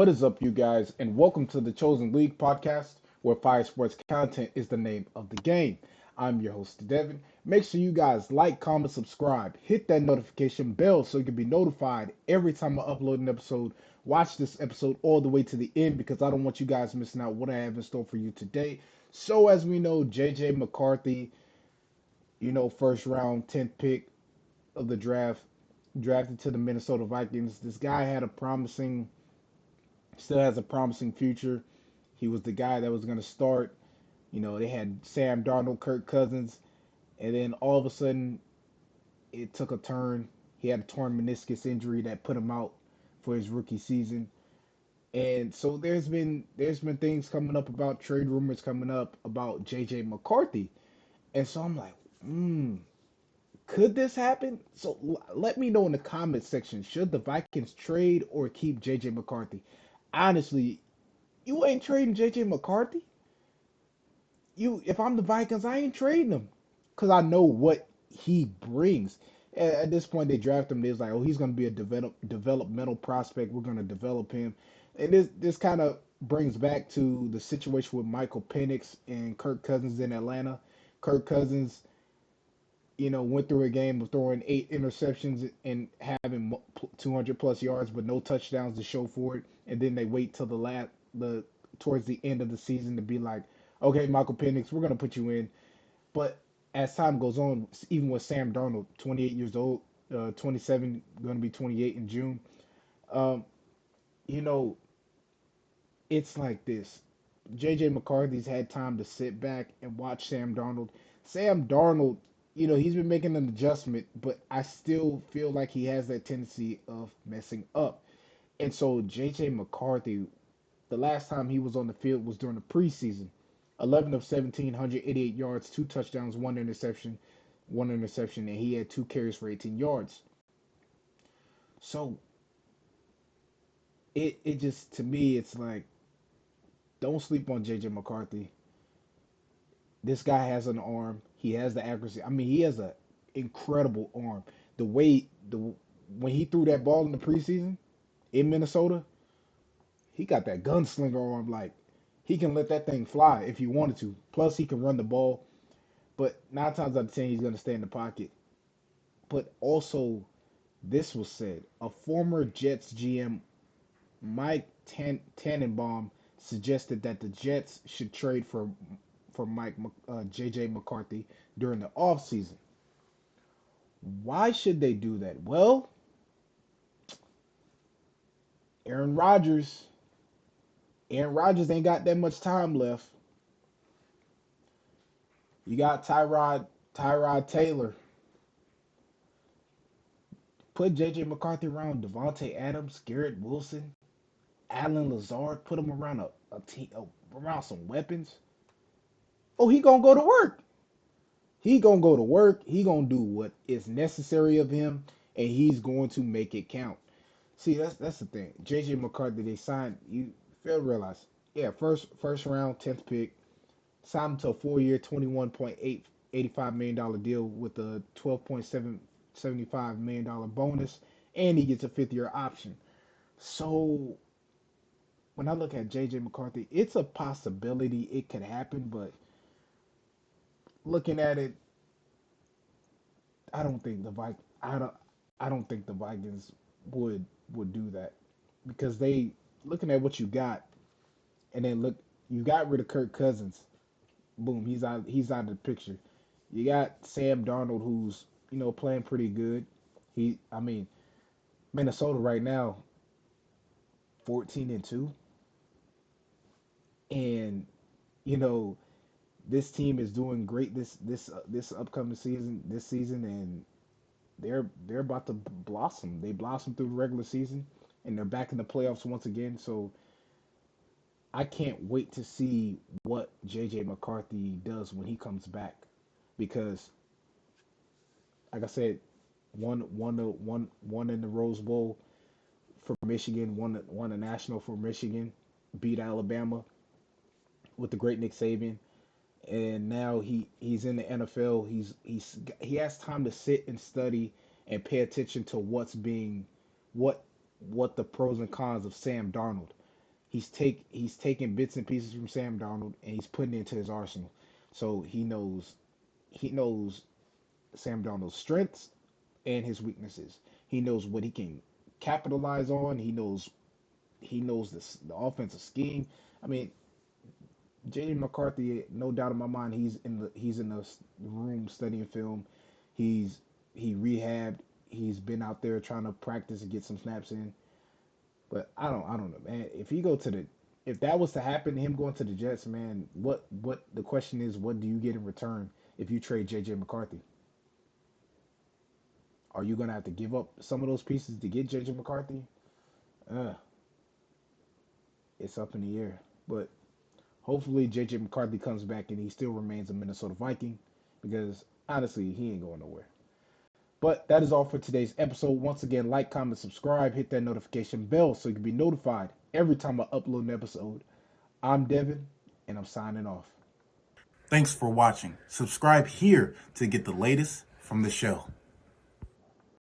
What is up, you guys, and welcome to the Chosen League podcast, where fire sports content is the name of the game. I'm your host, Devin. Make sure you guys like, comment, subscribe, hit that notification bell so you can be notified every time I upload an episode. Watch this episode all the way to the end because I don't want you guys missing out what I have in store for you today. So, as we know, JJ McCarthy, first round, 10th pick of the draft, drafted to the Minnesota Vikings. This guy had a promising still has a promising future. He was the guy that was going to start. They had Sam Darnold, Kirk Cousins, and then all of a sudden it took a turn. He had a torn meniscus injury that put him out for his rookie season. And so there's been things coming up about trade rumors coming up about JJ McCarthy. And so I'm like, could this happen? So let me know in the comments section. Should the Vikings trade or keep JJ McCarthy? Honestly, you ain't trading JJ McCarthy. If I'm the Vikings, I ain't trading him because I know what he brings. At this point, they draft him. They're like, oh, he's going to be a developmental prospect. We're going to develop him, and this kind of brings back to the situation with Michael Penix and Kirk Cousins in Atlanta. Kirk Cousins, went through a game of throwing 8 interceptions and having 200 plus yards, but no touchdowns to show for it. And then they wait till the towards the end of the season to be like, okay, Michael Penix, we're gonna put you in. But as time goes on, even with Sam Darnold, 28 years old, 27, going to be 28 in June, um, you know, it's like this. JJ McCarthy's had time to sit back and watch Sam Darnold. Sam Darnold, he's been making an adjustment, but I still feel like he has that tendency of messing up. And so JJ McCarthy, the last time he was on the field was during the preseason. 11 of 17, 188 yards, 2 touchdowns, one interception, and he had 2 carries for 18 yards. So it just to me it's like don't sleep on JJ McCarthy. This guy has an arm. He has the accuracy. I mean, he has an incredible arm. The way the when he threw that ball in the preseason in Minnesota, he got that gunslinger arm. Like he can let that thing fly if he wanted to. Plus, he can run the ball. But 9 times out of 10, he's going to stay in the pocket. But also, this was said: a former Jets GM, Mike Tannenbaum, suggested that the Jets should trade for JJ McCarthy during the offseason. Why should they do that? Well, Aaron Rodgers, Aaron Rodgers ain't got that much time left. You got Tyrod Taylor. Put JJ McCarthy around Devontae Adams, Garrett Wilson, Allen Lazard. Put him around a team around some weapons. Oh, he gonna go to work. He gonna go to work. He gonna do what is necessary of him, and he's going to make it count. See, that's the thing. JJ McCarthy, they signed. You fail to realize. Yeah, first round, 10th pick, signed him to a 4 year, $21.85 million deal with a $12.75 million bonus, and he gets a 5th year option. So when I look at JJ McCarthy, it's a possibility it could happen, but looking at it, I don't think the I don't think the Vikings would do that because they looking at what you got, and then look, you got rid of Kirk Cousins. Boom, he's out of the picture. You got Sam Darnold, who's playing pretty good. I mean, Minnesota right now, 14-2, and you know this team is doing great this upcoming season, and they're about to blossom. They blossom through the regular season, and they're back in the playoffs once again. So I can't wait to see what JJ McCarthy does when he comes back, because like I said, one in the Rose Bowl for Michigan, won a national for Michigan, beat Alabama with the great Nick Saban, and now he's in the NFL. He has time to sit and study and pay attention to what what the pros and cons of Sam Darnold. he's taking bits and pieces from Sam Darnold and he's putting it into his arsenal. So he knows Sam Darnold's strengths and his weaknesses. He knows what he can capitalize on. He knows the offensive scheme. I mean, JJ McCarthy, no doubt in my mind, he's in the room studying film. He rehabbed. He's been out there trying to practice and get some snaps in. But I don't know, man. If that was to happen, him going to the Jets, man, what the question is, what do you get in return if you trade JJ McCarthy? Are you gonna have to give up some of those pieces to get JJ McCarthy? Uh, it's up in the air. But hopefully JJ McCarthy comes back and he still remains a Minnesota Viking because honestly, he ain't going nowhere. But that is all for today's episode. Once again, like, comment, subscribe, hit that notification bell so you can be notified every time I upload an episode. I'm Devin, and I'm signing off. Thanks for watching. Subscribe here to get the latest from the show.